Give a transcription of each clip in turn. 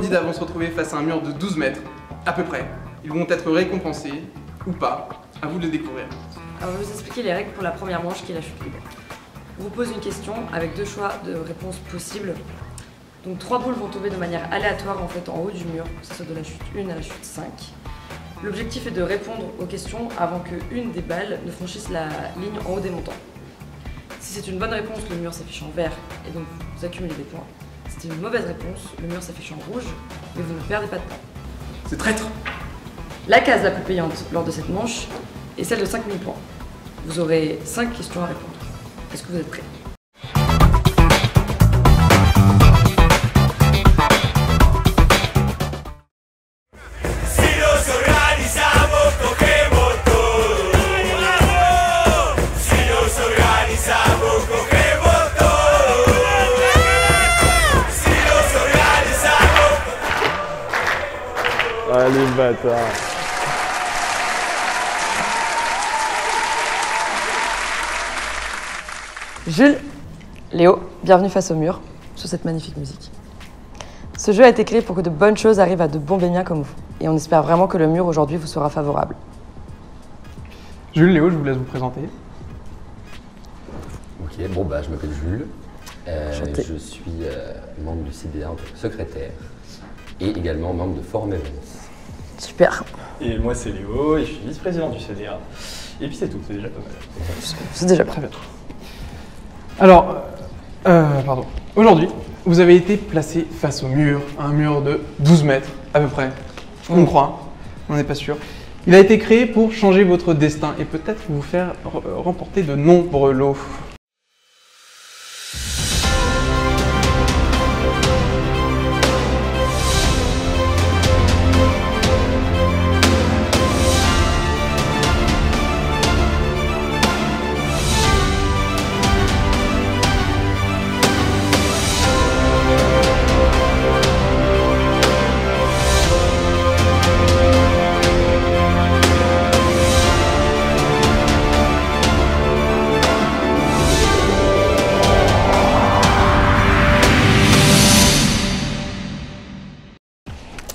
candidats vont se retrouver face à un mur de 12 mètres, à peu près. Ils vont être récompensés, ou pas, à vous de le découvrir. Alors je vais vous expliquer les règles pour la première manche qui est la chute libre. Je vous pose une question avec 2 choix de réponses possibles. Donc 3 boules vont tomber de manière aléatoire en fait en haut du mur, que ce soit de la chute 1 à la chute 5. L'objectif est de répondre aux questions avant qu'une des balles ne franchisse la ligne en haut des montants. Si c'est une bonne réponse, le mur s'affiche en vert et donc vous accumulez des points. Si c'est une mauvaise réponse, le mur s'affiche en rouge, mais vous ne perdez pas de points. C'est traître. La case la plus payante lors de cette manche est celle de 5000 points. Vous aurez 5 questions à répondre. Est-ce que vous êtes prêts? Allez, bâtard. Jules, Léo, bienvenue face au mur, sur cette magnifique musique. Ce jeu a été créé pour que de bonnes choses arrivent à de bons baignats comme vous. Et on espère vraiment que le mur aujourd'hui vous sera favorable. Jules, Léo, je vous laisse vous présenter. Ok, bon bah je m'appelle Jules. Je suis membre du CDA en tant que secrétaire et également membre de Forum Events. Super. Et moi c'est Léo et je suis vice-président du CDA. Et puis c'est tout, c'est déjà pas mal. C'est déjà Très bien. Alors, pardon. Aujourd'hui, vous avez été placé face au mur, un mur de 12 mètres à peu près. On croit, on n'est pas sûr. Il a été créé pour changer votre destin et peut-être vous faire remporter de nombreux lots.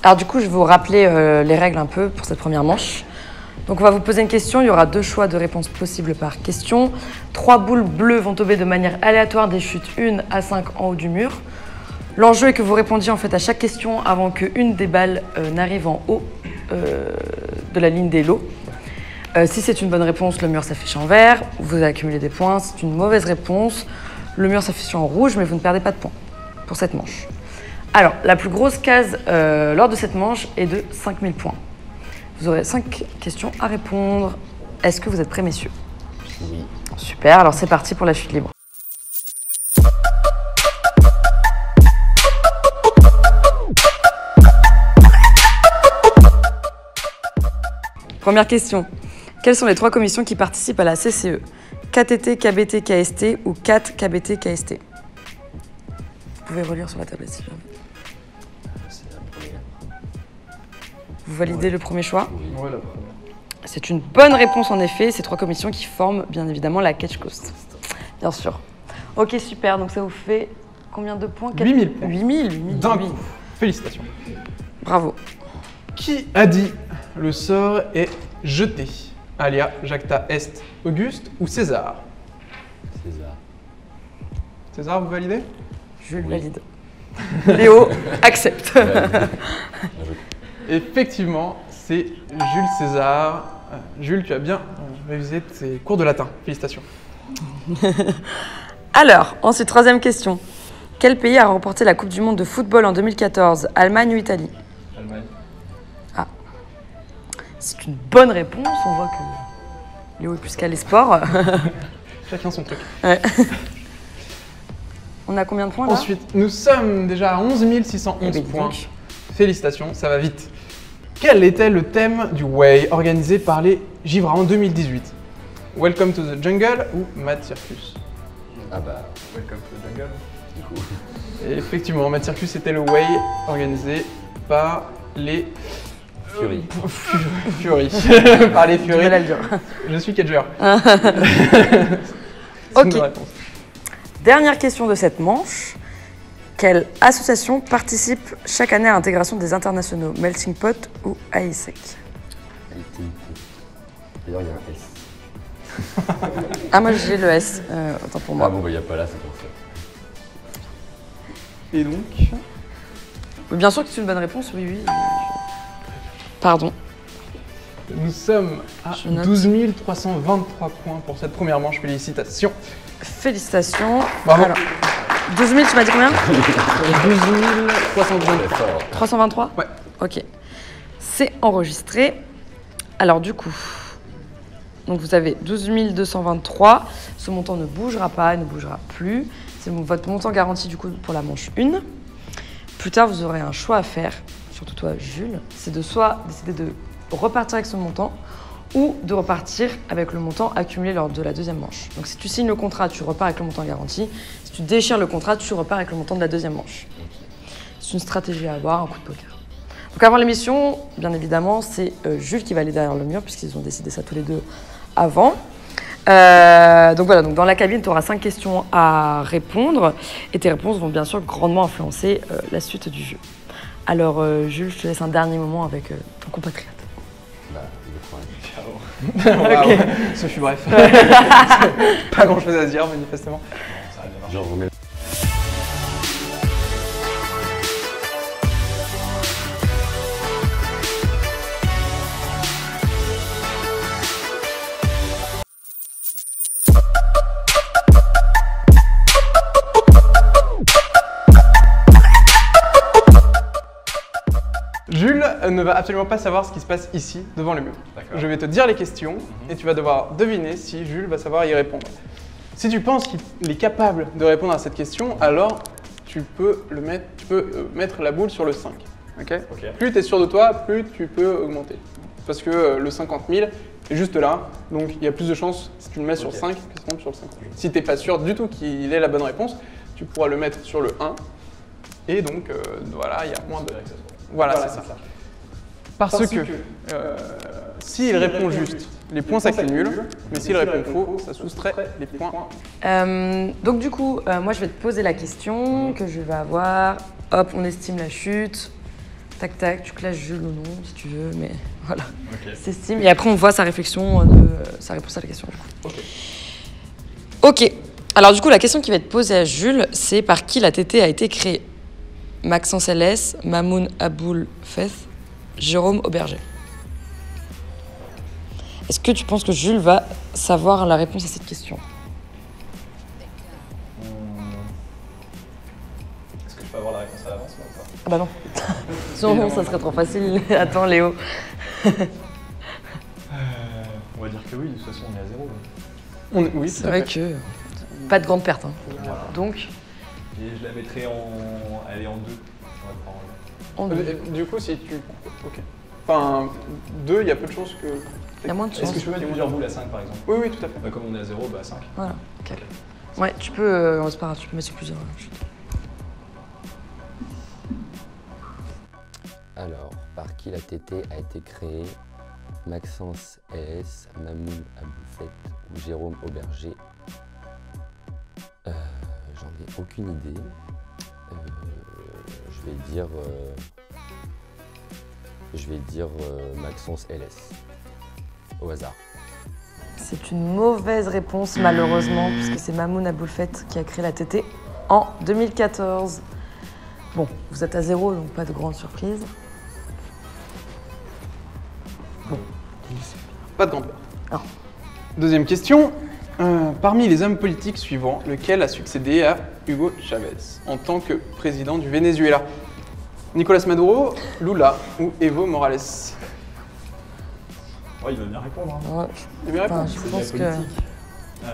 Alors du coup, je vais vous rappeler les règles un peu pour cette première manche. Donc on va vous poser une question, il y aura 2 choix de réponses possibles par question. 3 boules bleues vont tomber de manière aléatoire des chutes 1 à 5 en haut du mur. L'enjeu est que vous répondiez en fait à chaque question avant qu'une des balles n'arrive en haut de la ligne des lots. Si c'est une bonne réponse, le mur s'affiche en vert, vous accumulez des points. Si c'est une mauvaise réponse, le mur s'affiche en rouge, mais vous ne perdez pas de points pour cette manche. Alors, la plus grosse case lors de cette manche est de 5000 points. Vous aurez 5 questions à répondre. Est-ce que vous êtes prêts, messieurs? Oui. Super, alors c'est parti pour la chute libre. Première question. Quelles sont les 3 commissions qui participent à la CCE? KTT, KBT, KST ou 4 KBT, KST? Vous pouvez relire sur la tablette si jamais. C'est la première. Vous validez le premier choix? Oui. Voilà. C'est une bonne réponse en effet, ces 3 commissions qui forment bien évidemment la Catch Coast. Bien sûr. Ok, super, donc ça vous fait combien de points? 8000 points. 8000 D'un coup. Félicitations. Bravo. Qui a dit le sort est jeté? Alia, Jacta, Est, Auguste ou César? César. César, vous validez? Je le valide. Léo accepte. Effectivement, c'est Jules César. Jules, tu as bien révisé tes cours de latin. Félicitations. Alors, ensuite, 3e question. Quel pays a remporté la Coupe du Monde de football en 2014? Allemagne ou Italie? Allemagne. Ah. C'est une bonne réponse. On voit que Léo est plus calé sport. Chacun son truc. Ouais. On a combien de points là? Ensuite, nous sommes déjà à 11 611 Eh ben, dis points. donc. Félicitations, ça va vite. Quel était le thème du Way organisé par les Givras en 2018? Welcome to the Jungle ou Mad Circus? Ah bah, Welcome to the Jungle. du coup. Et effectivement, Mad Circus était le Way organisé par les Fury. Fury. Par les Du mal Fury. à le dire. Je suis catcheur. Ok. Une bonne réponse. Dernière question de cette manche. Quelle association participe chaque année à l'intégration des internationaux Melting Pot ou AIESEC? D'ailleurs, il y a un S. Ah, moi j'ai le S, autant pour moi. Ah bon, bah, il n'y a pas là, c'est pour ça. Et donc, Bien sûr que c'est une bonne réponse, oui, oui. Pardon. nous sommes à Je note. 12 323 points pour cette première manche. Félicitations. Félicitations. Bravo. Alors, 12 000, tu m'as dit combien? 12 323. Très fort. 323? Ouais. Ok. C'est enregistré. Alors du coup, donc vous avez 12 223. Ce montant ne bougera pas, il ne bougera plus. C'est votre montant garanti du coup pour la manche 1. Plus tard, vous aurez un choix à faire, surtout toi Jules, c'est de soit décider de repartir avec ce montant ou de repartir avec le montant accumulé lors de la deuxième manche. Donc si tu signes le contrat, tu repars avec le montant garanti. Si tu déchires le contrat, tu repars avec le montant de la deuxième manche. C'est une stratégie à avoir, un coup de poker. Donc avant l'émission, bien évidemment, c'est Jules qui va aller derrière le mur puisqu'ils ont décidé ça tous les deux avant. Donc voilà, donc dans la cabine, tu auras 5 questions à répondre et tes réponses vont bien sûr grandement influencer la suite du jeu. Alors Jules, je te laisse un dernier moment avec ton compatriote. Bah, je prends un. Waouh, ce fut bref. Pas grand chose à se dire, manifestement. Ça va bien marcher. Genre, remets. Jules ne va absolument pas savoir ce qui se passe ici, devant le mur. D'accord. Je vais te dire les questions et tu vas devoir deviner si Jules va savoir y répondre. Si tu penses qu'il est capable de répondre à cette question, alors tu peux mettre la boule sur le 5. Ok. Ok. Plus tu es sûr de toi, plus tu peux augmenter. Parce que le 50 000 est juste là, donc il y a plus de chances si tu le mets sur Ok. 5 que ça tombe sur le 50. Si tu n'es pas sûr du tout qu'il ait la bonne réponse, tu pourras le mettre sur le 1. Et donc voilà, il y a moins de... Voilà, c'est ça. Parce que s'il répond juste, les points s'accumulent, mais s'il répond faux, ça soustrait les points. Donc du coup, moi je vais te poser la question que je vais avoir. Hop, on estime la chute. Tac tac, tu clashes Jules ou non si tu veux, mais voilà. Ok. S'estime. Et après on voit sa réflexion, sa réponse à la question du coup. Ok. Alors du coup, la question qui va être posée à Jules, c'est par qui la TT a été créée? Maxence LS, Mamoun Aboul Feth, Jérôme Auberger. Est-ce que tu penses que Jules va savoir la réponse à cette question? Est-ce que je peux avoir la réponse à l'avance ou pas? Ah bah non. Sinon, ça serait trop facile. Attends, Léo. On va dire que oui, de toute façon on est à 0. Oui, C'est tout à vrai fait. que pas de grande perte. Hein. Voilà. Donc, Et je la mettrai elle est en 2. on... Du coup, si tu... Ok. Enfin, 2, il y a peu de chances que... il y a moins de Est-ce chance. que je peux mettre plusieurs boules à 5 par exemple? Oui, oui, tout à fait. Bah, comme on est à 0, bah 5. Voilà. Ok. Ouais, tu peux. C'est pas grave, tu peux mettre sur plusieurs. chutes. Alors, par qui la TT a été créée? Maxence LS, Mamoun Aboufet ou Jérôme Auberger? J'en ai aucune idée. Je vais dire Maxence LS. Au hasard. C'est une mauvaise réponse, malheureusement, puisque c'est Mamoun Aboulfet qui a créé la TT en 2014. Bon, vous êtes à 0, donc pas de grande surprise. Pas de grande perte. Non. Deuxième question. Parmi les hommes politiques suivants, lequel a succédé à Hugo Chavez en tant que président du Venezuela? Nicolas Maduro, Lula ou Evo Morales? Ouais, il va bien répondre. Hein. Ouais, Il me répond. enfin, je C'est de pense la que. politique. Bah,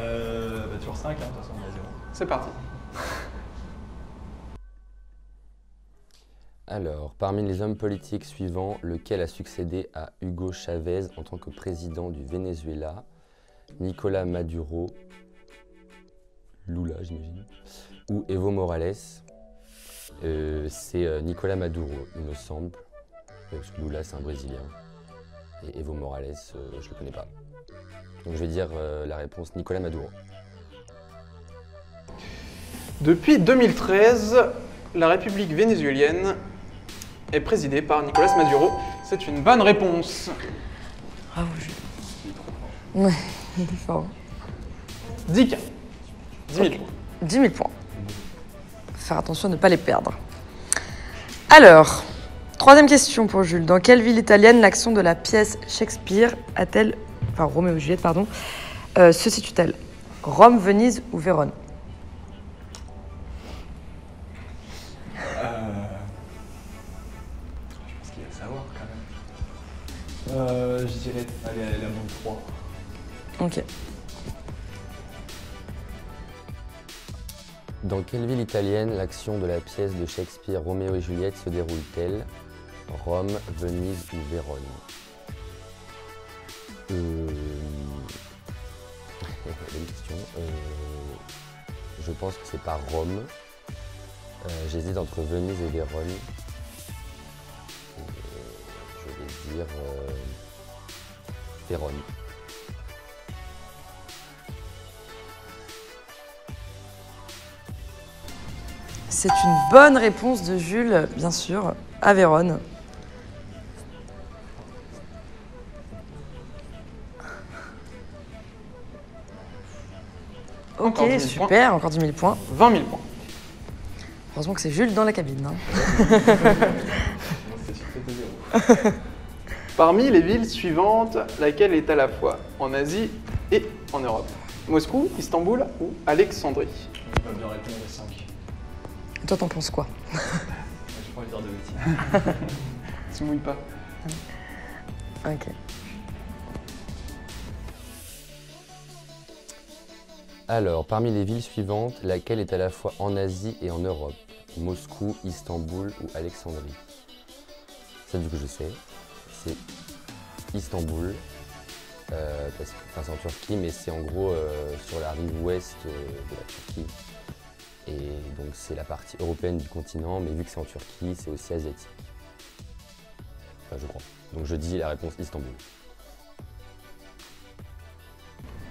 toujours 5, hein, de toute façon on est à 0. C'est parti. Alors, parmi les hommes politiques suivants, lequel a succédé à Hugo Chavez en tant que président du Venezuela? Nicolas Maduro, Lula j'imagine, ou Evo Morales? C'est Nicolas Maduro, il me semble, parce que Lula c'est un Brésilien, et Evo Morales, je le connais pas. Donc je vais dire la réponse Nicolas Maduro. Depuis 2013, la République vénézuélienne est présidée par Nicolas Maduro. C'est une bonne réponse. Bravo, Jules. Ouais, il est fort. 10K. 10 000 points. 10 000 points. Faire attention à ne pas les perdre. Alors, troisième question pour Jules. Dans quelle ville italienne l'action de la pièce Shakespeare a-t-elle, enfin Roméo et Juliette, pardon, se situe-t-elle? Rome, Venise ou Vérone? Je pense qu'il va savoir quand même. Je dirais, allez, la banque 3. Ok. Dans quelle ville italienne l'action de la pièce de Shakespeare Roméo et Juliette se déroule-t-elle? Rome, Venise ou Vérone? Bonne question. Je pense que c'est pas Rome. J'hésite entre Venise et Vérone. Je vais dire Vérone. C'est une bonne réponse de Jules, bien sûr, à Vérone. Ok, Encore 10 000 super, encore 10 000 points. 20 000 points. Heureusement que c'est Jules dans la cabine. Hein. C'est sûr que c'était 0. Parmi les villes suivantes, laquelle est à la fois en Asie et en Europe? Moscou, Istanbul ou Alexandrie? On va bien répondre à 5. Toi, t'en penses quoi? Je pas envie de dire de bêtises. Se mouille pas. Ok. Alors, parmi les villes suivantes, laquelle est à la fois en Asie et en Europe? Moscou, Istanbul ou Alexandrie? Ça, du coup, je sais. C'est Istanbul. Parce que, c'est en Turquie, mais c'est en gros sur la rive ouest de la Turquie. Et donc, c'est la partie européenne du continent, mais vu que c'est en Turquie, c'est aussi asiatique. Enfin, je crois. Donc, je dis la réponse Istanbul.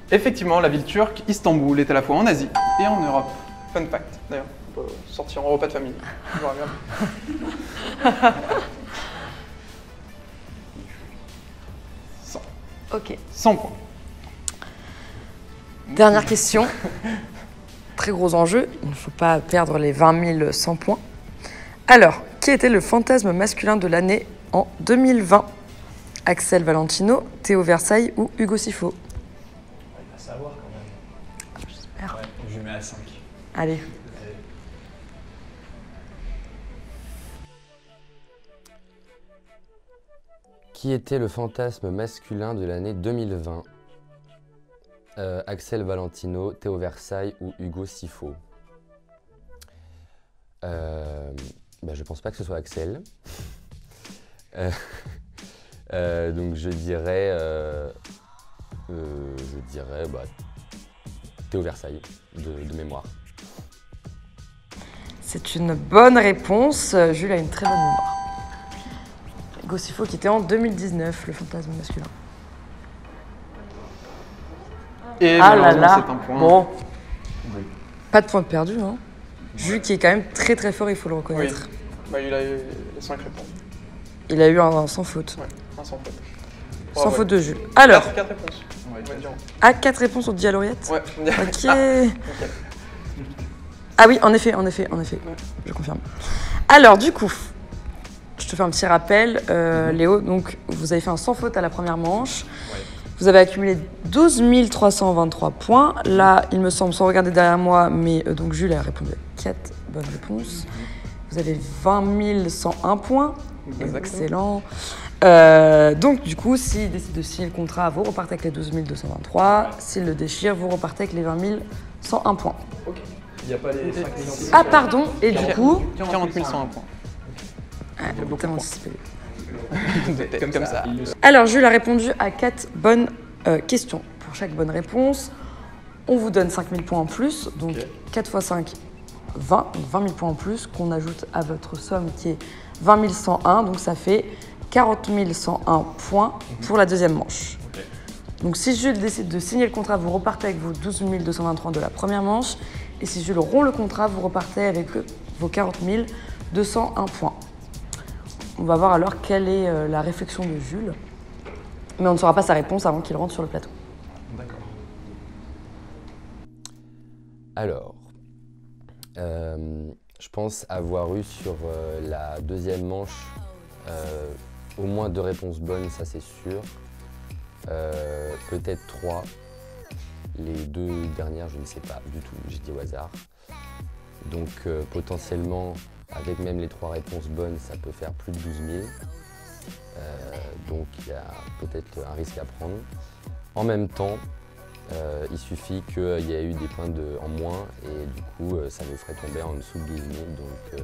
Effectivement, la ville turque Istanbul est à la fois en Asie et en Europe. Fun fact, d'ailleurs. On peut sortir en repas de famille. Je vous regarde. 100. Ok. 100 points. Dernière question. Très gros enjeu. Il ne faut pas perdre les 20 100 points. Alors, qui était le fantasme masculin de l'année en 2020? Axel Valentino, Théo Versailles ou Hugo Sifo? Il va savoir quand même. J'espère. Ouais, je lui mets à 5. Allez. Qui était le fantasme masculin de l'année 2020? Axel Valentino, Théo Versailles ou Hugo Sifo? Je pense pas que ce soit Axel. Donc je dirais Théo Versailles, de mémoire. C'est une bonne réponse. Jules a une très bonne mémoire. Hugo Sifo qui était en 2019, le fantasme masculin. Et Ah là malheureusement, là. c'est un point. Bon, Oui. pas de point de perdu. Hein. Jules qui est quand même très très fort, il faut le reconnaître. Bah, il a eu les 5 réponses. Il a eu un sans faute. Ouais, un sans faute. Sans faute de Jules. Alors, 4 réponses. Ouais, On va dire. à 4 réponses, on dit à Lauriette. Ouais, on dirait. Ok. Ah oui, en effet, je confirme. Alors, du coup, je te fais un petit rappel, Léo. Donc, vous avez fait un sans faute à la première manche. Ouais. Vous avez accumulé 12 323 points. Là, il me semble, sans regarder derrière moi, mais donc Jules a répondu à 4 bonnes réponses. Vous avez 20 101 points. Exactement. Excellent. Donc, du coup, s'il décide de signer le contrat, vous repartez avec les 12 223. S'il le déchire, vous repartez avec les 20 101 points. Ok. Il n'y a pas les 5 millions. Ah, pardon. Et du coup... 40 101 points. Ah, t'as anticipé. Comme ça. Alors, Jules a répondu à 4 bonnes questions. Pour chaque bonne réponse, on vous donne 5 000 points en plus. Donc, Ok. 4 x 5, 20. Donc 20 000 points en plus qu'on ajoute à votre somme qui est 20 101. Donc, ça fait 40 101 points pour la deuxième manche. Ok. Donc, si Jules décide de signer le contrat, vous repartez avec vos 12 223 de la première manche. Et si Jules rompt le contrat, vous repartez avec le vaut 40 201 points. On va voir alors quelle est la réflexion de Jules. Mais on ne saura pas sa réponse avant qu'il rentre sur le plateau. D'accord. Alors, je pense avoir eu sur la deuxième manche au moins 2 réponses bonnes, ça c'est sûr. Peut-être 3. Les 2 dernières, je ne sais pas du tout, j'ai dit au hasard. Donc potentiellement, avec même les 3 réponses bonnes, ça peut faire plus de 12 000. Donc il y a peut-être un risque à prendre. En même temps, il suffit qu'il y ait eu des points en moins et du coup ça nous ferait tomber en dessous de 12 000. Donc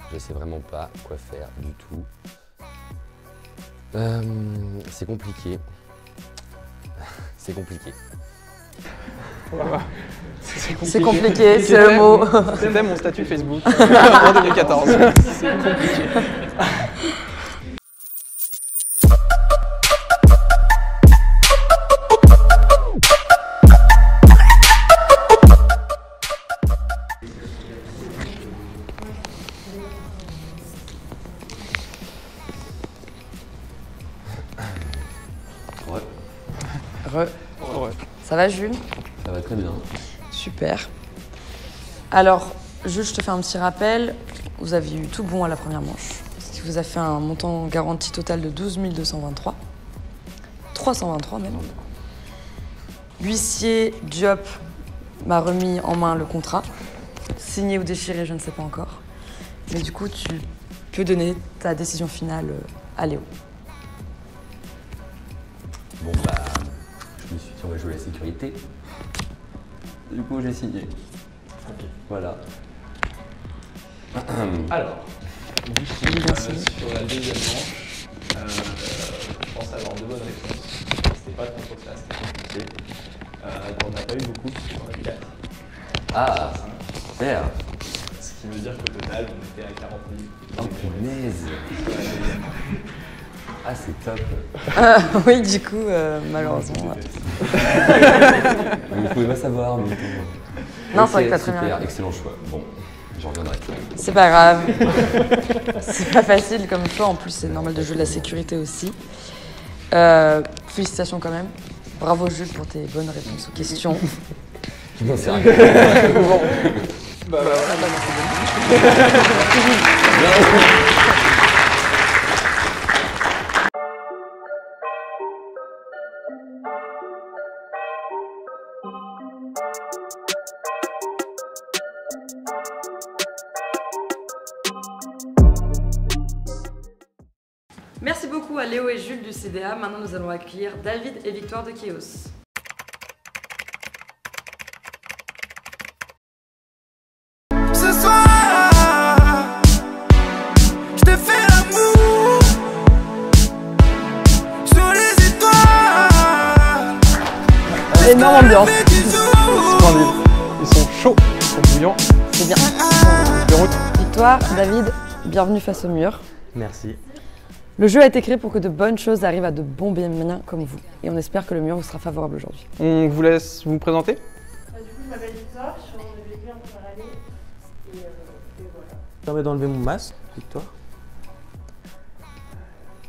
je ne sais vraiment pas quoi faire du tout. C'est compliqué. C'est compliqué. C'est compliqué, c'est le mot. C'était mon statut Facebook en 2014. C'est compliqué. Ça va, Jules? Ça va très bien. Super. Alors, Jules, je te fais un petit rappel. Vous avez eu tout bon à la première manche. Ce qui vous a fait un montant garanti total de 12 223. 323 même. L'huissier Diop m'a remis en main le contrat. Signé ou déchiré, je ne sais pas encore. Mais du coup, tu peux donner ta décision finale à Léo. Bon bah, je me suis dit on va jouer la sécurité. Du coup j'ai signé. Ok. Voilà. Alors, du coup, Merci. sur la deuxième manche, je pense avoir 2 bonnes réponses. C'était pas contre ça, c'était compliqué. On n'a pas eu beaucoup, on a eu 4. Ah, super. Ce qui veut dire qu'au total, on était à 40 000. Oh punaise. Ah c'est top. Oui, du coup, malheureusement. Vous pouvez pas savoir, mais... Non, Ok, c'est vrai que t'as très super, bien. excellent choix. Bon, j'en reviendrai. C'est pas grave. C'est pas facile comme choix. En plus, c'est normal de jouer de la sécurité aussi. Félicitations quand même. Bravo Jules pour tes bonnes réponses aux questions. Non, c'est rien. Bon. Bah, Merci beaucoup à Léo et Jules du CDA. Maintenant, nous allons accueillir David et Victoire de Chaos. Ce soir, je te fais l'amour sous les étoiles. Énorme ambiance. splendide. Ils sont chauds, ils sont bouillants. C'est bien. De route. Victoire, David, bienvenue face au mur. Merci. Le jeu a été créé pour que de bonnes choses arrivent à de bons bénéficiaires comme vous. Et on espère que le mur vous sera favorable aujourd'hui. On vous laisse vous présenter. Du coup, je m'appelle Victoire, je suis en EVP en première année. Et voilà. Permet d'enlever mon masque, Victoire.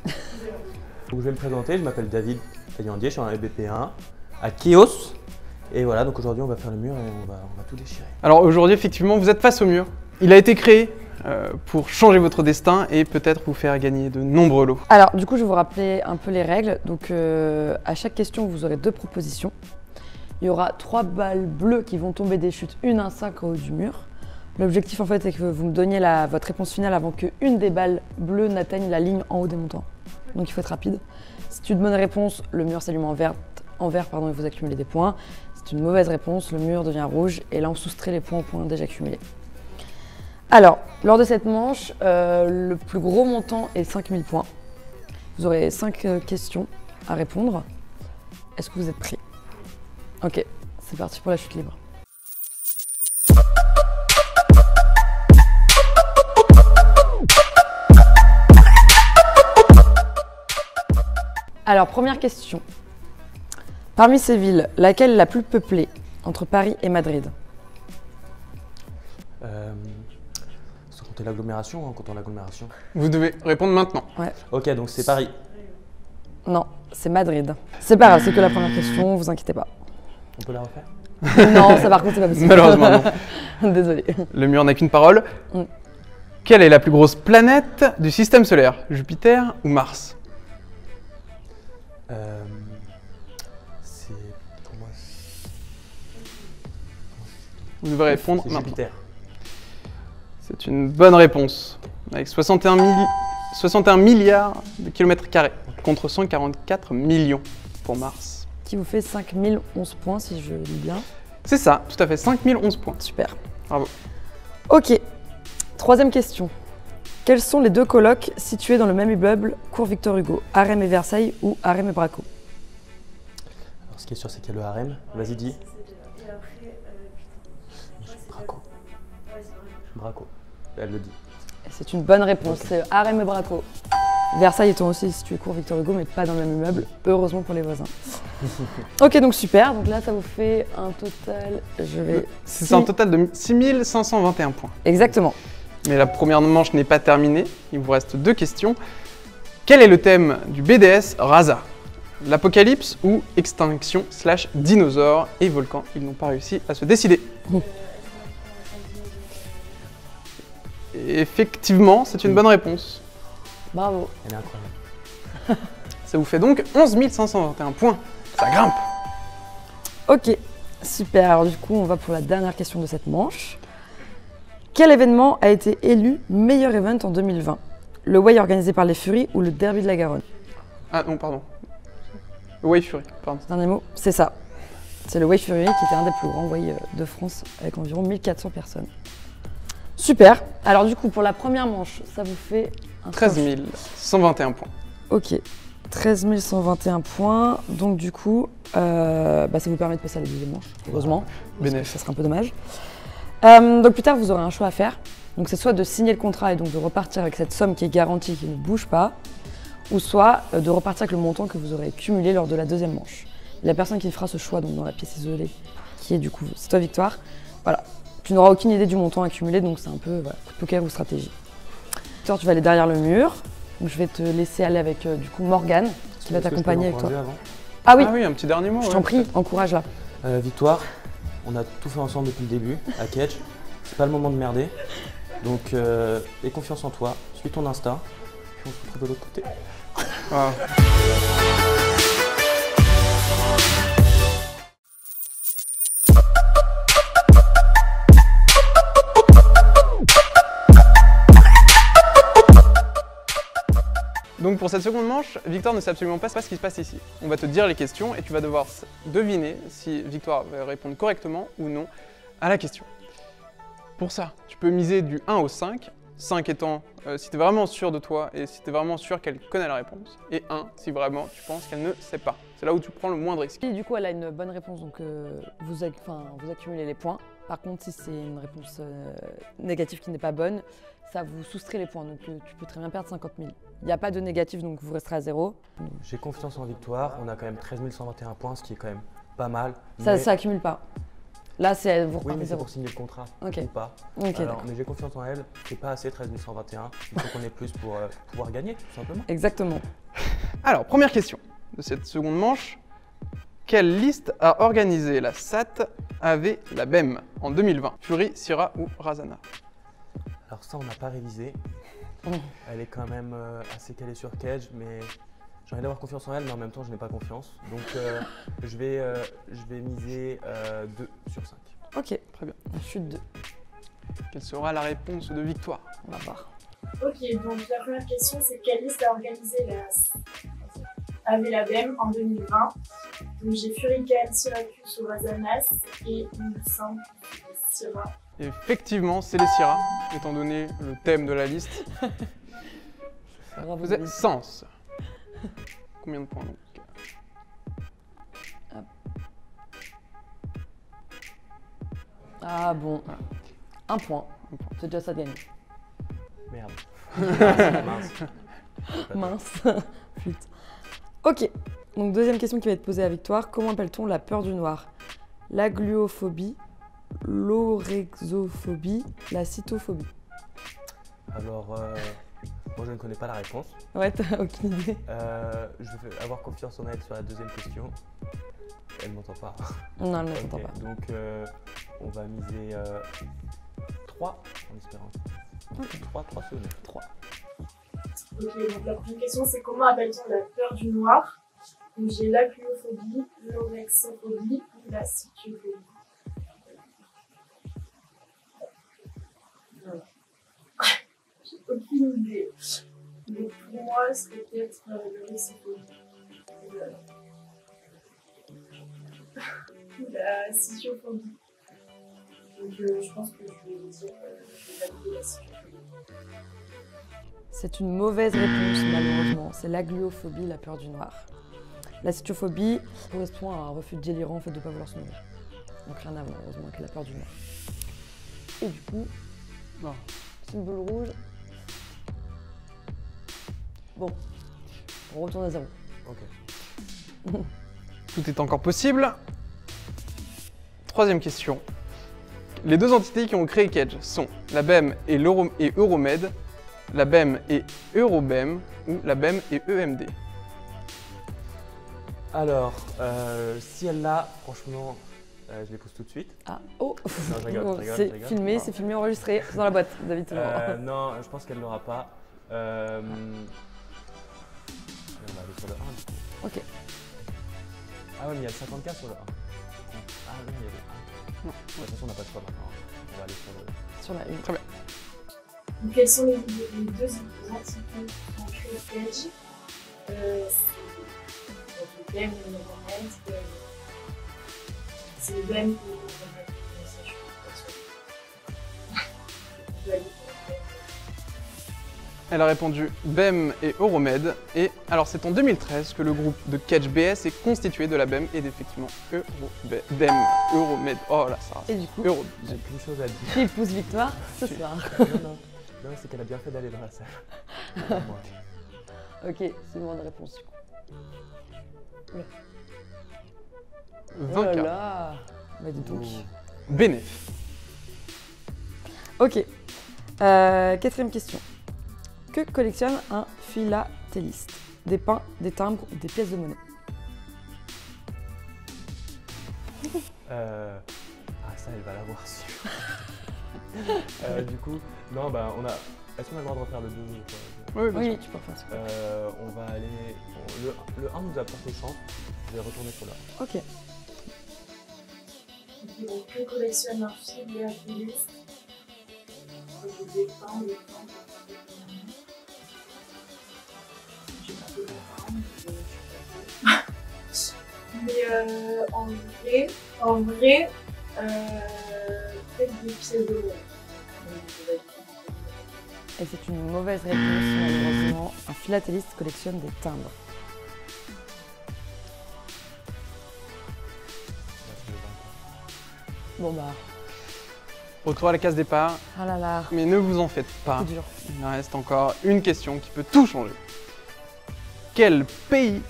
Donc, je vais me présenter, je m'appelle David Taillandier, je suis en EBP1 à Chaos. Et voilà, donc aujourd'hui on va faire le mur et on va tout déchirer. Alors aujourd'hui, effectivement, vous êtes face au mur. Il a été créé pour changer votre destin et peut-être vous faire gagner de nombreux lots. Alors, du coup, je vais vous rappeler un peu les règles. Donc, à chaque question, vous aurez 2 propositions. Il y aura 3 balles bleues qui vont tomber des chutes, une à 5 en haut du mur. L'objectif, en fait, c'est que vous me donniez votre réponse finale avant qu'une des balles bleues n'atteigne la ligne en haut des montants. Donc, il faut être rapide. Si tu as une bonne réponse, le mur s'allume en vert, et vous accumulez des points. Si c'est une mauvaise réponse, le mur devient rouge et là, on soustrait les points aux points déjà accumulés. Alors, lors de cette manche, le plus gros montant est 5000 points. Vous aurez 5 questions à répondre. Est-ce que vous êtes prêts? Ok, c'est parti pour la chute libre. Alors, première question. Parmi ces villes, laquelle est la plus peuplée entre Paris et Madrid? Comptez l'agglomération, hein, comptons l'agglomération. Vous devez répondre maintenant. Ok, donc c'est Paris. Non, c'est Madrid. C'est pas grave, c'est que la première question, vous inquiétez pas. On peut la refaire? Non, ça par contre, c'est pas possible. Malheureusement, non. Désolée. Le mur n'a qu'une parole. Mm. Quelle est la plus grosse planète du système solaire? Jupiter ou Mars? C'est pour moi. Vous devez répondre C'est maintenant. Jupiter. C'est une bonne réponse. Avec 61 milliards de kilomètres carrés contre 144 millions pour Mars. Qui vous fait 5011 points, si je lis bien. C'est ça, tout à fait, 5011 points. Super. Bravo. Ok. Troisième question. Quels sont les deux colocs situés dans le même immeuble, cours Victor Hugo, Harem et Versailles ou Harem et Braco? Alors, ce qui est sûr, c'est qu'il y a le harem. Vas-y, dis. Et après, Braco. Ouais, c'est vrai. Braco. Elle le dit. Et c'est une bonne réponse, c'est Harem et Braco. Versailles étant aussi situé cours Victor Hugo, mais pas dans le même immeuble, heureusement pour les voisins. Ok, donc super. Donc là, ça vous fait un total. C'est un total de 6521 points. Exactement. Mais la première manche n'est pas terminée. Il vous reste 2 questions. Quel est le thème du BDS Rasa? L'apocalypse ou extinction / dinosaures et volcans? Ils n'ont pas réussi à se décider. Et effectivement, c'est une bonne réponse. Bravo. Elle est incroyable. Ça vous fait donc 11 521 points. Ça grimpe. Ok, super. Alors du coup, on va pour la dernière question de cette manche. Quel événement a été élu meilleur event en 2020? Le Way organisé par les Furies ou le Derby de la Garonne? Ah non, pardon. Le Way Fury, pardon. Dernier mot, c'est ça. C'est le Way Fury qui était un des plus grands Way de France avec environ 1400 personnes. Super. Alors du coup, pour la première manche, ça vous fait un 13 121 points. Ok, 13 121 points. Donc du coup, ça vous permet de passer à la deuxième manche, heureusement. Bénéf. Ça serait un peu dommage. Donc plus tard, vous aurez un choix à faire. Donc c'est soit de signer le contrat et donc de repartir avec cette somme qui est garantie, qui ne bouge pas, ou soit de repartir avec le montant que vous aurez cumulé lors de la deuxième manche. Et la personne qui fera ce choix donc dans la pièce isolée, qui est du coup, c'est toi Victoire, voilà. Tu n'auras aucune idée du montant accumulé, donc c'est un peu coup de poker ou stratégie. Victoire, tu vas aller derrière le mur. Donc je vais te laisser aller avec du coup Morgane, qui va t'accompagner avec toi. Ah oui, Ah oui, un petit dernier mot. je ouais. t'en prie, encourage-la. Victoire, on a tout fait ensemble depuis le début, à Kedge. C'est pas le moment de merder. Donc, aie confiance en toi, suis ton instinct, puis on se retrouve de l'autre côté. Ah. Donc pour cette seconde manche, Victoire ne sait absolument pas ce qui se passe ici. On va te dire les questions et tu vas devoir deviner si Victoire va répondre correctement ou non à la question. Pour ça, tu peux miser du 1 au 5, 5 étant si tu es vraiment sûr de toi et si tu es vraiment sûr qu'elle connaît la réponse, et 1 si vraiment tu penses qu'elle ne sait pas. C'est là où tu prends le moins de risques. Et du coup, elle a une bonne réponse, donc vous accumulez les points. Par contre, si c'est une réponse négative qui n'est pas bonne, ça vous soustrait les points, donc tu peux très bien perdre 50 000. Il n'y a pas de négatif, donc vous resterez à 0. J'ai confiance en Victoire, on a quand même 13 121 points, ce qui est quand même pas mal. Ça mais- accumule pas. Là, c'est vous Oui, repartez mais c'est 0. pour signer le contrat, Ok. ou pas. Ok, Alors, d'accord. mais j'ai confiance en elle, c'est pas assez 13 121, il faut qu'on ait plus pour pouvoir gagner, tout simplement. Exactement. Alors, première question de cette seconde manche. Quelle liste a organisé la SAT avec la BEM en 2020? Fury, Syrah ou Razana? Alors ça, on n'a pas révisé. Mmh. Elle est quand même assez calée sur Kedge, mais j'ai envie d'avoir confiance en elle, mais en même temps, je n'ai pas confiance. Donc, je vais miser 2 sur 5. Ok, Très bien. chute 2. Quelle sera la réponse de Victoire? On va voir. Ok, donc la première question, c'est quelle liste a organisé avec la BEM en 2020? Donc j'ai Furiken, Syracuse ou Razanas et il me semble que c'est Syrah. Effectivement, c'est les Syrah, étant donné le thème de la liste. Bravo, Vous êtes David. sens. Combien de points donc? Ah bon. Un point. Un point. C'est déjà ça de gagner. Merde. Mince. Mince. Flûte. Ok. Donc deuxième question qui va être posée à Victoire. Comment appelle-t-on la peur du noir? L'agluophobie, l'orexophobie, la cytophobie. Alors, moi je ne connais pas la réponse. Ouais, t'as aucune idée. Je vais avoir confiance en elle sur la deuxième question. Elle m'entend pas. Non, elle ne t'entend Ok, pas. donc on va miser 3 en espérant. 3 secondes. 3. Ok, donc la première question c'est comment appelle-t-on la peur du noir? Donc j'ai l'acluophobie, l'orexophobie ou la cyclophobie. Voilà. J'ai aucune idée. Mais pour moi, c'est peut-être l'orexophobie. Ou la cyclophobie. Donc je pense que je vais dire la cyclophobie. C'est une mauvaise réponse, malheureusement. C'est l'agliophobie, la peur du noir. La cytophobie correspond à un refus délirant en fait de ne pas vouloir se nourrir. Donc rien à voir, malheureusement, avec la peur du noir. Et du coup, Non. c'est une boule rouge. Bon, on retourne à 0. Ok. Tout est encore possible. Troisième question. Les deux entités qui ont créé Kedge sont la BEM et Euromed, la BEM et Eurobem ou la BEM et EMD. Alors, si elle l'a, franchement, je les pose tout de suite. Ah, oh Non, je rigole, Bon, je rigole, c'est je rigole. filmé, enregistré, c'est dans la boîte, David toujours. Non, je pense qu'elle l'aura pas. On va aller sur le 1 du coup. Ok. Ah ouais, mais il y a le 54 sur le 1. Ah oui, il y a le 1. De toute façon, on n'a pas de choix maintenant. On va aller sur le... Sur la 1. Très bien. Donc, quelles sont les deux entités qui ont créé Kedge? C'est le BEM et le Euromed. C'est le BEM et le Euromed. Ça, je suis pas sûre. Elle a répondu BEM et Euromed. Et alors, c'est en 2013 que le groupe de Kedge BS est constitué de la BEM et d'effectivement BEM, Euromed. Oh là, ça Et du coup, Euro. J'ai qu'une chose à dire. qui pousse victoire ce soir. Non, c'est qu'elle a bien fait d'aller dans la salle. Moi. Ok, c'est une bonne réponse du coup. Oh là Vainqueur. là. Bah dis donc. Bénéf. Ok. Quatrième question. Que collectionne un philatéliste? Des pains, des timbres ou des pièces de monnaie? Ah ça, elle va l'avoir sûr. Du coup, non, bah on a... Est-ce qu'on a le droit de refaire le 2 ou quoi? Oui, bien sûr. Oui, tu peux faire ça. On va aller... Le 1 nous a porté chance. Je vais retourner sur le 1. Ok. Donc, que collectionne un philatéliste? Des pains, des pains. J'ai pas de pain, mais en vrai, peut-être des pièces de monnaie. Et c'est une mauvaise réponse, malheureusement. Un philatéliste collectionne des timbres. Bon bah, Retour à la case départ. ah là là, Mais ne vous en faites pas. c'est dur. Il reste encore une question qui peut tout changer. Quel pays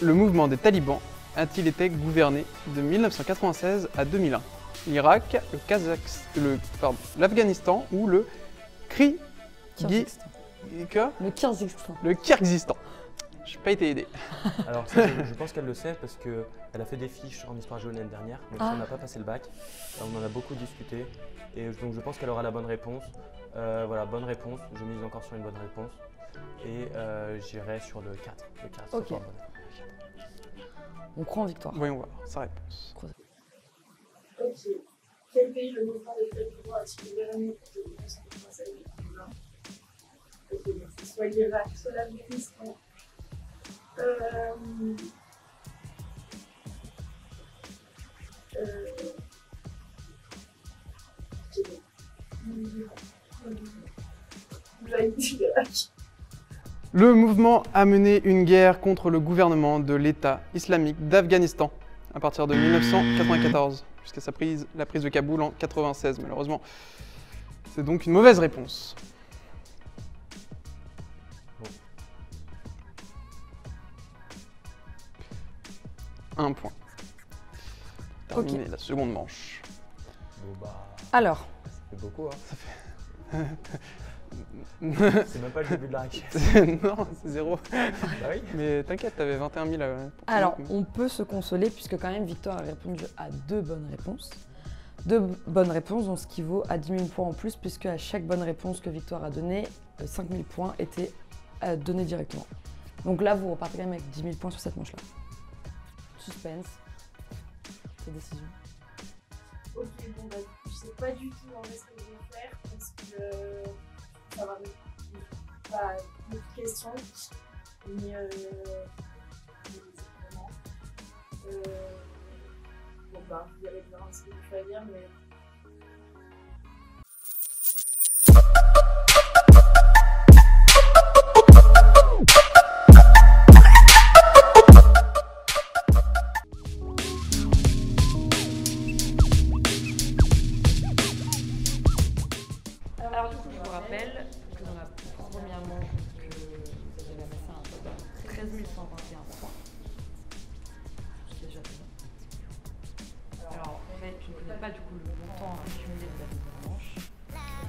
le mouvement des talibans a-t-il été gouverné de 1996 à 2001? L'Irak, l'Afghanistan ou le Kyrgyzstan. Le Kyrgyzstan. Le Kyrgyzstan. Je n'ai pas été aidé. Alors ça, je pense qu'elle le sait parce qu'elle a fait des fiches en histoire géo l'année dernière, donc Ah. si on n'a pas passé le bac. On en a beaucoup discuté et donc je pense qu'elle aura la bonne réponse. Voilà, bonne réponse. Je mise encore sur une bonne réponse et j'irai sur le 4. Le 4 c'est Ok. pas bon. On croit en victoire. Voyons voir sa réponse. Ok. Quel pays le mouvement des talibans a-t-il gouverné de 1996 à 2001? Ok, donc c'est soit l'Irak, soit l'Afghanistan. Le mouvement a mené une guerre contre le gouvernement de l'État islamique d'Afghanistan à partir de 1994 jusqu'à la prise de Kaboul en 1996 malheureusement. C'est donc une mauvaise réponse. Un point. Terminé la seconde manche. Bon bah, Alors, ça fait beaucoup hein. C'est même pas le début de la richesse. Non, c'est 0. Bah oui. Mais t'inquiète, t'avais 21 000. Alors, on peut se consoler puisque quand même Victor a répondu à 2 bonnes réponses. 2 bonnes réponses, donc ce qui vaut à 10 000 points en plus, puisque à chaque bonne réponse que Victor a donnée, 5 000 points étaient donnés directement. Donc là, vous repartez quand même avec 10 000 points sur cette manche-là. Suspense. Tes décisions. Ok, bon bah je sais pas du tout en vrai ce que je vais faire parce que ça va pas beaucoup de questions. Mais vraiment. Bon bah vous allez voir ce que je vais dire mais. Alors du coup, je vous rappelle que dans la première manche, que vous avez amassé un total de 13 121 points. Ce qui est déjà très bien. Alors, en fait, je ne connais pas du coup le montant accumulé de la deuxième manche. Je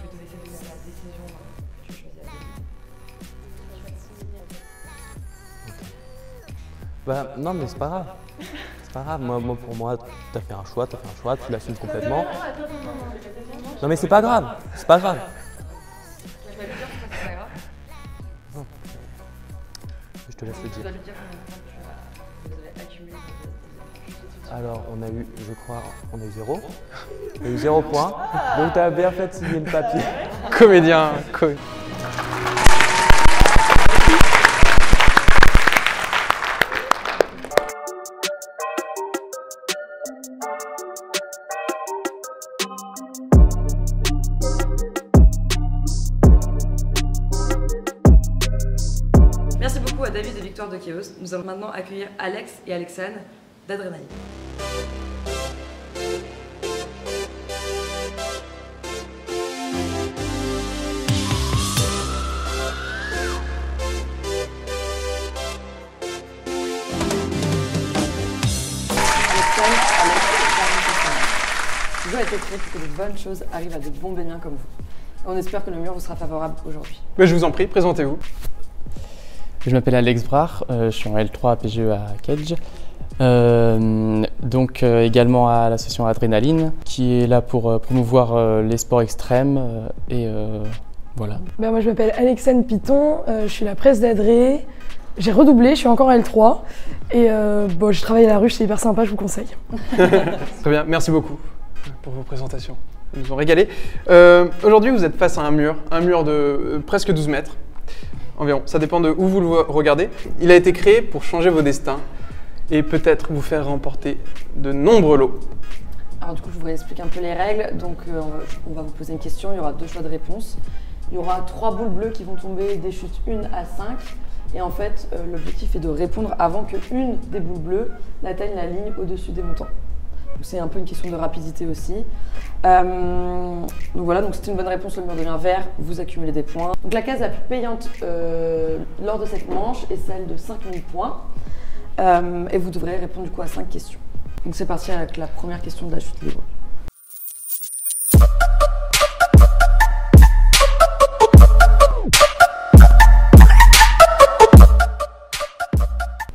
vais te laisser donner la décision que tu choisis à donner. Bah non mais c'est pas grave. C'est pas grave, moi pour moi, t'as fait un choix, tu l'assumes complètement. Non mais c'est pas grave, c'est pas grave. Tu vas lui dire que c'est pas grave. Je te laisse le Tu dire. vas lui dire combien de points vous avez accumulé. Alors on a eu, je crois, on a eu 0. On a eu 0 points. Donc t'as bien fait de signer le papier. Comédien. Merci beaucoup à David et Victoire de Chaos. Nous allons maintenant accueillir Alex et Alexane d'Adrénaline. Le jeu a été créé pour que de bonnes choses arrivent à de bons baignants comme vous. On espère que le mur vous sera favorable aujourd'hui. Mais je vous en prie, présentez-vous. Je m'appelle Alex Brard, je suis en L3 à PGE à Kedge. Également à l'association Adrénaline, qui est là pour promouvoir les sports extrêmes voilà. Ben moi je m'appelle Alexane Piton, je suis la presse d'Adré. J'ai redoublé, je suis encore en L3 et je travaille à la ruche, c'est hyper sympa, je vous conseille. Très bien, merci beaucoup pour vos présentations. Elles nous ont régalé. Aujourd'hui, vous êtes face à un mur de presque 12 mètres environ. Ça dépend de où vous le regardez. Il a été créé pour changer vos destins et peut-être vous faire remporter de nombreux lots. Alors du coup, je vous explique un peu les règles. Donc on va vous poser une question, il y aura 2 choix de réponse. Il y aura 3 boules bleues qui vont tomber des chutes 1 à 5. Et en fait, l'objectif est de répondre avant que une des boules bleues n'atteigne la ligne au-dessus des montants. C'est un peu une question de rapidité aussi. Donc voilà, donc c'est une bonne réponse, le mur devient vert, vous accumulez des points. Donc la case la plus payante lors de cette manche est celle de 5000 points. Et vous devrez répondre du coup à 5 questions. Donc c'est parti avec la première question de la chute libre.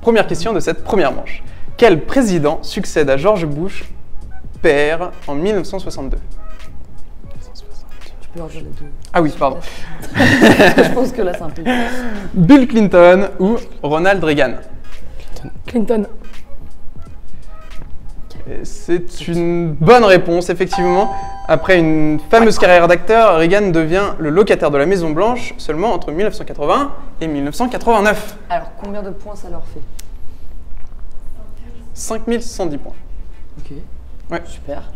Première question de cette première manche. Quel président succède à George Bush, père, en 1962 ? Tu peux en dire les 2. Ah oui, pardon. Je pense que là c'est un peu... Bill Clinton ou Ronald Reagan ? Clinton. C'est une bonne réponse, effectivement. Après une fameuse carrière d'acteur, Reagan devient le locataire de la Maison Blanche seulement entre 1980 et 1989. Alors combien de points ça leur fait ? 5110 points. Ok. Ouais. Super.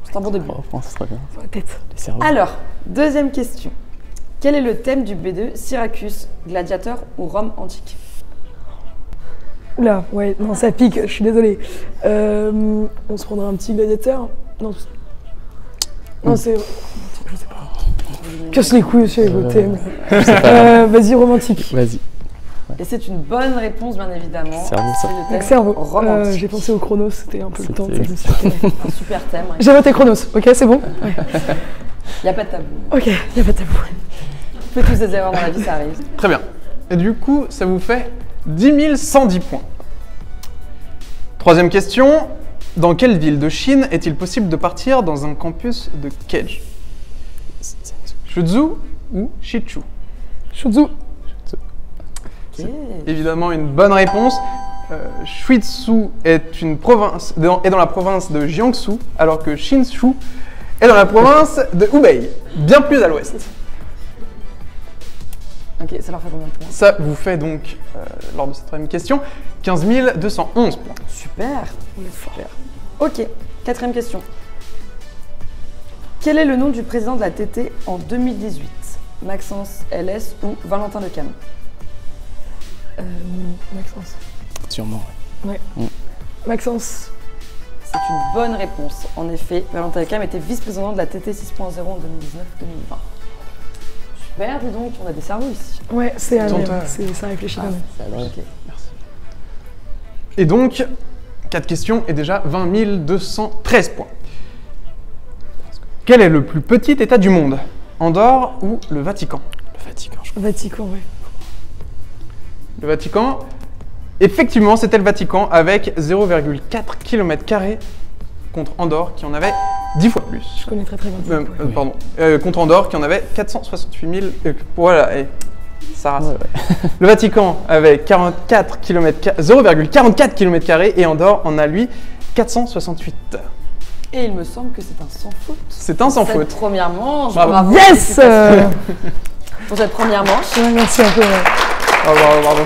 C'est un bon début. Oh, c'est très bien. Sur la tête. Les cerveaux. Alors, deuxième question. Quel est le thème du B2 Syracuse, gladiateur ou Rome antique ? Oula, ouais, non, ça pique, je suis désolée. On se prendra un petit gladiateur. Non, c'est... Je sais pas. Casse les couilles aussi avec vos thèmes. Vas-y, romantique. Vas-y. Et c'est une bonne réponse, bien évidemment. Cerveau, ça. C'est le Donc thème cerveau. Rome antique. J'ai pensé au Chronos, c'était un peu le temps. C'était- ça, je me suis dit. Un super thème. J'ai voté Chronos, ok, c'est bon? Ouais. Il n'y a pas de tabou. Ok, y'a pas de tabou. fait tous des erreurs dans la vie, ça arrive. Très bien. Et du coup, ça vous fait 10 110 points. Troisième question. Dans quelle ville de Chine est-il possible de partir dans un campus de Kedge? Shuzhou ou Shichu? Shuzhou. Ok. Évidemment une bonne réponse. Shuizhou est dans la province de Jiangsu, alors que Shinshu est dans la province de Hubei, bien plus à l'ouest. Ok, ça leur fait combien de points? Ça vous fait donc, lors de cette troisième question, 15 211 points. Super. Super. Ok, quatrième question. Quel est le nom du président de la TT en 2018? Maxence LS ou Valentin Lecam? Maxence. Sûrement. Ouais. Maxence. C'est une bonne réponse. En effet, Valentin Lecam était vice-président de la TT 6.0 en 2019-2020. Super, dis donc, on a des cerveaux ici. Ouais, c'est Tente-toi. ça réfléchit quand même. Ok. Et donc, 4 questions et déjà 20 213 points. Quel est le plus petit État du monde? Andorre ou le Vatican? Le Vatican, je crois. Vatican, ouais. Le Vatican, effectivement, c'était le Vatican avec 0,4 km² contre Andorre qui en avait 10 fois plus. Je connais très bien. Pardon. Contre Andorre qui en avait 468 000. Voilà, et ça race. Ouais. Le Vatican avait 0,44 km² et Andorre en a lui 468. Et il me semble que c'est un sans faute. C'est un sans Cette faute. première manche. Bravo. Yes. Pour cette première manche. Ouais, merci un peu. Ouais. Bravo.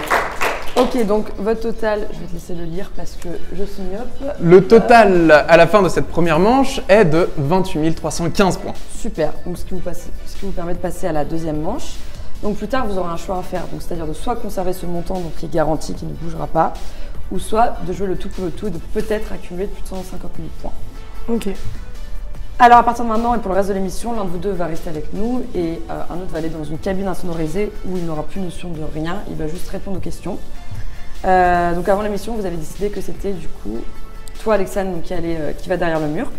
Ok, donc votre total, je vais te laisser le lire parce que je suis myope. Le total à la fin de cette première manche est de 28 315 points. Super, donc ce qui vous permet de passer à la deuxième manche. Donc plus tard, vous aurez un choix à faire, donc c'est-à-dire de soit conserver ce montant donc qui est garanti, qui ne bougera pas, ou soit de jouer le tout pour le tout et de peut-être accumuler plus de 150 000 points. Ok. Alors à partir de maintenant et pour le reste de l'émission, l'un de vous deux va rester avec nous et un autre va aller dans une cabine insonorisée où il n'aura plus notion de rien, il va juste répondre aux questions. Donc avant l'émission, vous avez décidé que c'était du coup toi Alexandre donc, qui va derrière le mur.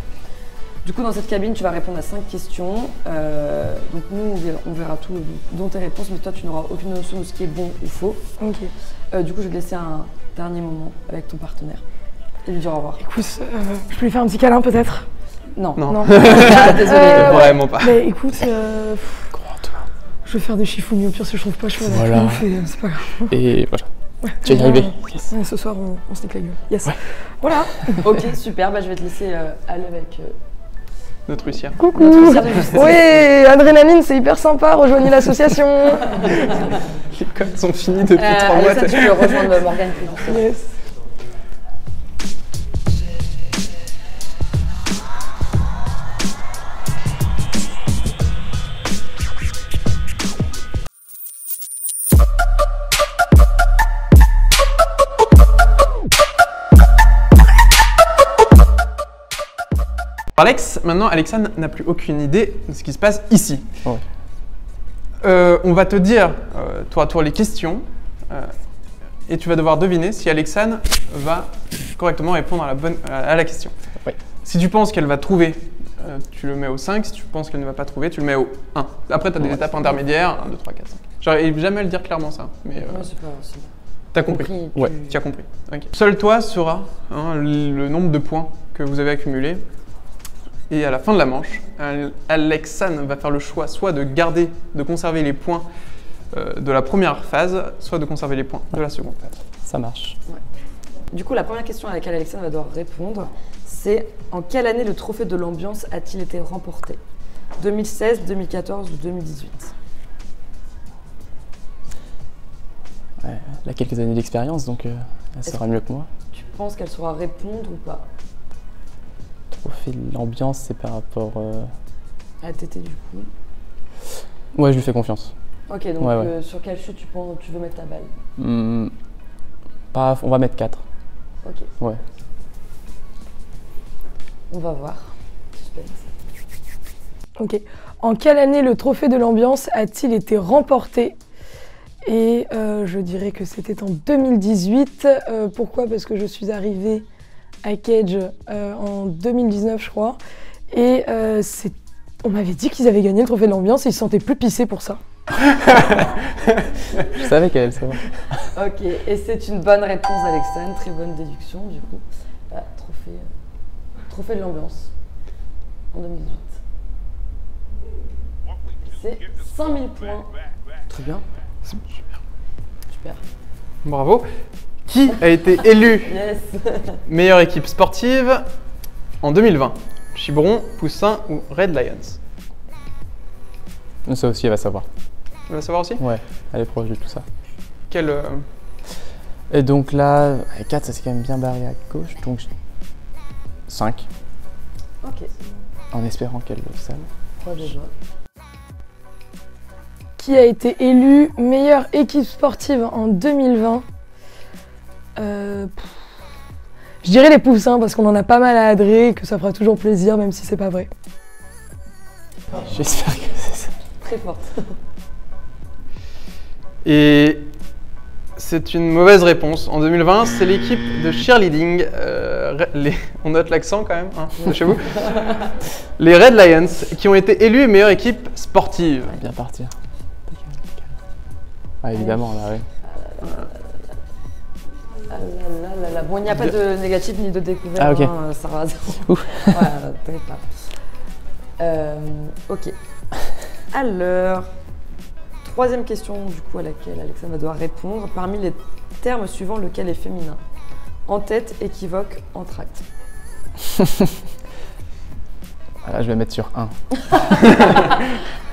Du coup dans cette cabine, tu vas répondre à 5 questions. Donc nous on verra tout dans tes réponses, mais toi tu n'auras aucune notion de ce qui est bon ou faux. Ok. Du coup je vais te laisser un dernier moment avec ton partenaire et lui dire au revoir. Écoute, je peux lui faire un petit câlin peut-être? Non. Non. Ah, désolée. Vraiment pas. Mais écoute, je vais faire des chiffouilles au pire si je trouve pas, je fais la Voilà. bouffe et c'est pas grave. Et voilà. Ouais. Tu vas y arriver. Ouais, ce soir on se nique la gueule. Yes. Ouais. Voilà. Ok, super, bah, je vais te laisser aller avec Notre huissière. Coucou. notre huissière de justice. Oui, Adrénaline, c'est hyper sympa, rejoignez l'association. Les codes sont finis depuis 3 mois. Alexandre, tu peux rejoindre Morgane plus doucement. Yes. Alex, maintenant Alexandre n'a plus aucune idée de ce qui se passe ici. Ouais. On va te dire tour à tour les questions et tu vas devoir deviner si Alexandre va correctement répondre à la question. Ouais. Si tu penses qu'elle va trouver, tu le mets au 5. Si tu penses qu'elle ne va pas trouver, tu le mets au 1. Après, tu as des étapes intermédiaires, 1, 2, 3, 4, 5. J'arrive jamais à le dire clairement ça, mais Ouais, c'est pas grave. t'as compris. Ouais. Tu as compris. Okay. Seul toi saura le nombre de points que vous avez accumulés. Et à la fin de la manche, Alexandre va faire le choix soit de conserver les points de la première phase, soit de conserver les points de la seconde phase. Ça marche. Ouais. Du coup, la première question à laquelle Alexandre va devoir répondre, c'est en quelle année le trophée de l'ambiance a-t-il été remporté? 2016, 2014 ou 2018? Ouais, elle a quelques années d'expérience, donc elle saura mieux que moi. Tu penses qu'elle saura répondre ou pas? Trophée de l'ambiance, c'est par rapport... À TT du coup. Ouais, je lui fais confiance. Ok, donc Ouais. sur quelle chute tu veux mettre ta balle? On va mettre 4. Ok, Ouais. on va voir. Suspense. Ok. En quelle année le trophée de l'ambiance a-t-il été remporté? Et je dirais que c'était en 2018. Pourquoi? Parce que je suis arrivée à Kedge en 2019, je crois. Et on m'avait dit qu'ils avaient gagné le trophée de l'ambiance et ils se sentaient plus pissés pour ça. Je savais qu'elle allait le savoir. Ok, et c'est une bonne réponse Alexandre, très bonne déduction du coup. Ah, trophée de l'ambiance en 2018. C'est 5000 points. Très bien. Super. Bravo. Qui a été élu Yes. meilleure équipe sportive en 2020? Chibron, Poussin ou Red Lions? Ça aussi, elle va savoir. Tu vas savoir aussi? Ouais, elle est proche de tout ça. Quel Et donc là, 4, ça s'est quand même bien barré à gauche, donc 5, Ok, en espérant qu'elle le sache. croix des doigts. Qui a été élu meilleure équipe sportive en 2020? Je dirais les Poussins parce qu'on en a pas mal à adrer et que ça fera toujours plaisir même si c'est pas vrai. J'espère que c'est ça. Très forte. Et c'est une mauvaise réponse. En 2020, c'est l'équipe de cheerleading. On note l'accent quand même, hein, de chez vous. Les Red Lions qui ont été élus meilleure équipe sportive. On va bien partir. Ah évidemment, là, oui. Bon, il n'y a pas de négatif ni de découvert, Ah, ok. hein, ça va. Ouf. Voilà, t'inquiète pas. Ok. Alors, troisième question du coup à laquelle Alexandre va devoir répondre. Parmi les termes suivants, lequel est féminin? En tête, équivoque, entracte. Voilà, je vais mettre sur 1.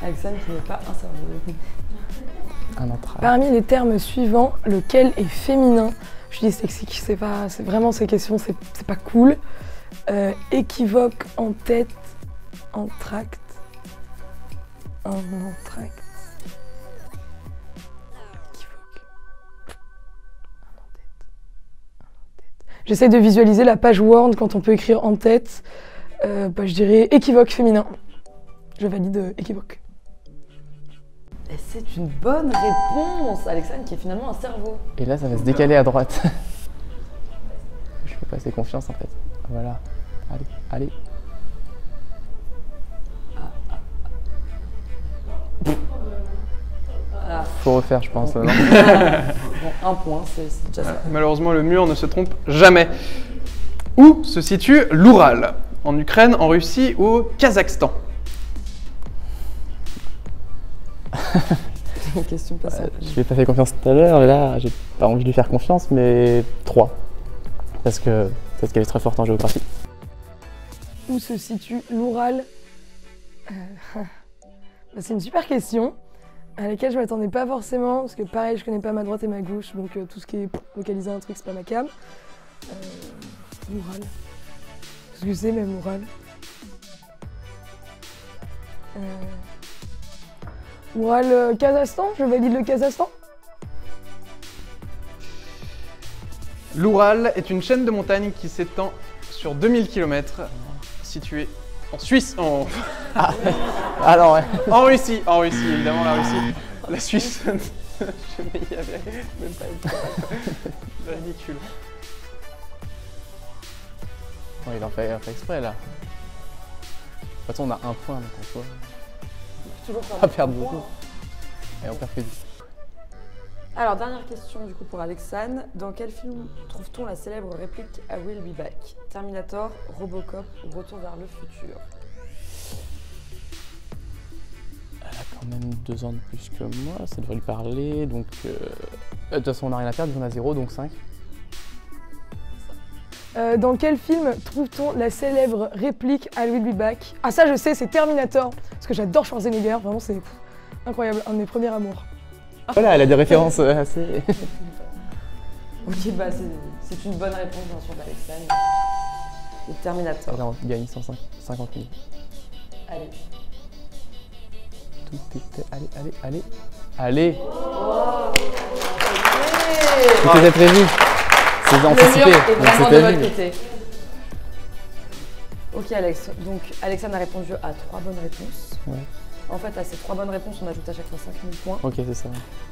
Alexandre qui n'est pas un cerveau. Un entrave. Parmi les termes suivants, lequel est féminin? Je dis c'est pas, c'est vraiment ces questions, c'est pas cool. Équivoque en tête, entracte, un entracte. Équivoque. Un en tête. J'essaie de visualiser la page Word quand on peut écrire en tête. Je dirais équivoque féminin. Je valide équivoque. Et c'est une bonne réponse, Alexandre qui est finalement un cerveau. Et là, ça va se décaler à droite. Je peux pas assez confiance en fait. Voilà. Allez, allez. Ah. Faut refaire, je pense. Non Bon, un point, c'est déjà ça. Malheureusement, le mur ne se trompe jamais. Où se situe l'Oural? En Ukraine, en Russie ou au Kazakhstan? Une question pas simple. Je lui ai pas fait confiance tout à l'heure, et là, j'ai pas envie de lui faire confiance, mais 3. Parce que peut-être qu'elle est très forte en géographie. Où se situe l'Oural? C'est une super question à laquelle je m'attendais pas forcément parce que pareil je connais pas ma droite et ma gauche donc tout ce qui est localiser un truc c'est pas ma cam. L'Oural. Qu'est-ce que c'est même l'Oural? Oural Kazakhstan, je valide le Kazakhstan. L'Oural est une chaîne de montagnes qui s'étend sur 2000 km, située en Suisse, Alors ouais. en Russie, évidemment la Russie. La Suisse, je n'y avais même pas été. C'est ridicule. Ouais, il en fait exprès là. De toute façon, on a un point donc on peut Toujours pas perdre beaucoup. Et on perd que 10. Alors, dernière question du coup pour Alexandre. Dans quel film trouve-t-on la célèbre réplique I will be back? Terminator, Robocop ou Retour vers le futur? Elle a quand même 2 ans de plus que moi, ça devrait lui parler, donc... de toute façon, on n'a rien à perdre, on a 0, donc 5. Dans quel film trouve-t-on la célèbre réplique I will be back? Ah ça je sais, c'est Terminator, parce que j'adore Schwarzenegger, vraiment c'est incroyable, un de mes premiers amours. Voilà, elle a des références assez... Ok, bah c'est une bonne réponse bien sûr d'Alexandre. Le Terminator. Là, on gagne 150 000. Allez. Tout était... Allez. Allez. Oh, Tout était prévu. C'est le anticipé. mur est donc vraiment de c'était votre vu. côté. Ok Alex, donc Alexandre a répondu à 3 bonnes réponses. Ouais. En fait, à ces 3 bonnes réponses, on ajoute à chaque fois 5000 points. Ok, c'est ça.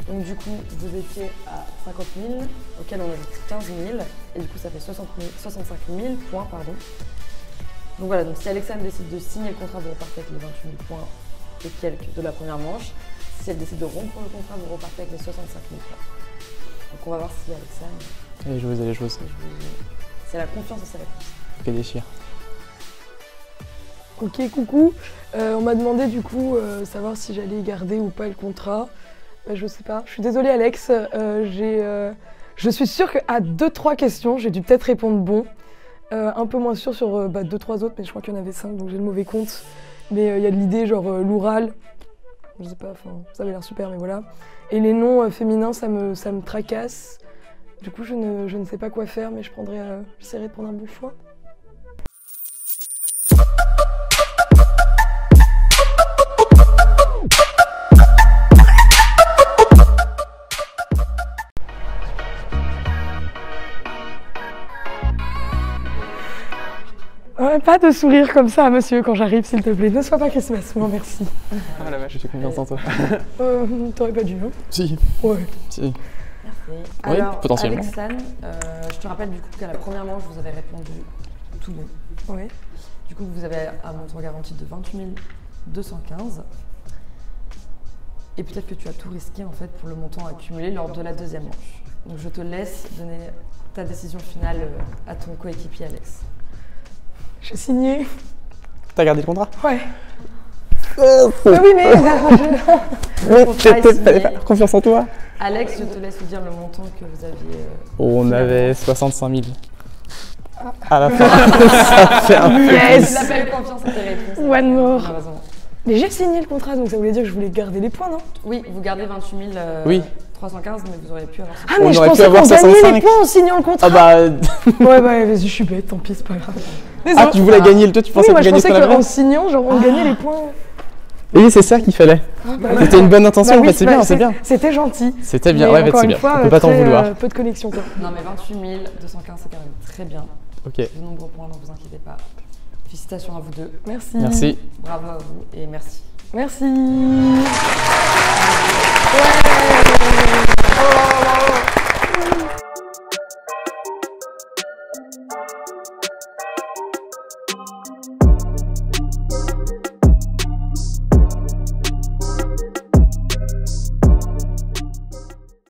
Donc du coup, vous étiez à 50 000, auquel on ajoute 15 000, et du coup ça fait 65 000 points, pardon. Donc voilà, donc si Alexandre décide de signer le contrat, vous repartez avec les 28 000 points et quelques de la première manche. Si elle décide de rompre le contrat, vous repartez avec les 65 000 francs. Donc on va voir si Alexandre. Elle est joueuse, elle est joueuse. C'est la confiance et c'est la confiance. Qu'elle déchire. Ok, coucou. On m'a demandé du coup savoir si j'allais garder ou pas le contrat. Je sais pas. Je suis désolée Alex. Je suis sûre qu'à 2-3 questions, j'ai dû peut-être répondre bon. Un peu moins sûre sur 2-3 autres, mais je crois qu'il y en avait 5, donc j'ai le mauvais compte. Mais il y a de l'idée genre l'oural. Je sais pas, ça avait l'air super, mais voilà. Et les noms féminins, ça me tracasse. Du coup, je ne sais pas quoi faire, mais j'essaierai de prendre un bon choix. Pas de sourire comme ça, monsieur, quand j'arrive, s'il te plaît. Ne sois pas Christmas, moi, merci. Ah la vache, j'ai confiance en toi. T'aurais pas dû, non? Si. Ouais. Si. Merci. Oui, Alors, potentiellement. Alexandre, je te rappelle du coup qu'à la première manche, vous avez répondu tout bon. Ouais. Du coup, vous avez un montant garanti de 28 215. Et peut-être que tu as tout risqué en fait pour le montant accumulé lors de la deuxième manche. Donc je te laisse donner ta décision finale à ton coéquipier Alex. J'ai signé. T'as gardé le contrat? Ouais. Oui, mais... T'avais pas confiance en toi? Alex, je te laisse lui dire le montant que vous aviez... On avait 65 000. À la fin, ça fait un peu Yes. Tu n'as pas eu confiance en tes réponses. One more. Malheureusement. Mais j'ai signé le contrat, donc ça voulait dire que je voulais garder les points, non? Oui, vous gardez 28 Oui. 315, mais vous auriez pu avoir... Ah, On mais je aurait pu pensais avoir qu'on gagnait 65. les points en signant le contrat. Ah bah... Ouais, bah vas-y, je suis bête, tant pis, c'est pas grave. Ah, tu voulais gagner le... Toi, tu pensais Oui, moi que je gagner ce pensais qu'on avait? qu'en signant, genre, on gagnait les points. Oui, c'est ça qu'il fallait. C'était une bonne intention, en oui, fait, c'est bien, c'est bien. C'était gentil. C'était bien, Mais ouais, encore c'est une bien. fois, On peut pas t'en très, vouloir. peu de connexion, quoi. Non, mais 28 215, c'est quand même très bien. Ok. De nombreux points, donc vous inquiétez pas. Félicitations à vous deux. Merci. Merci. Bravo à vous et merci. Merci. Ouais.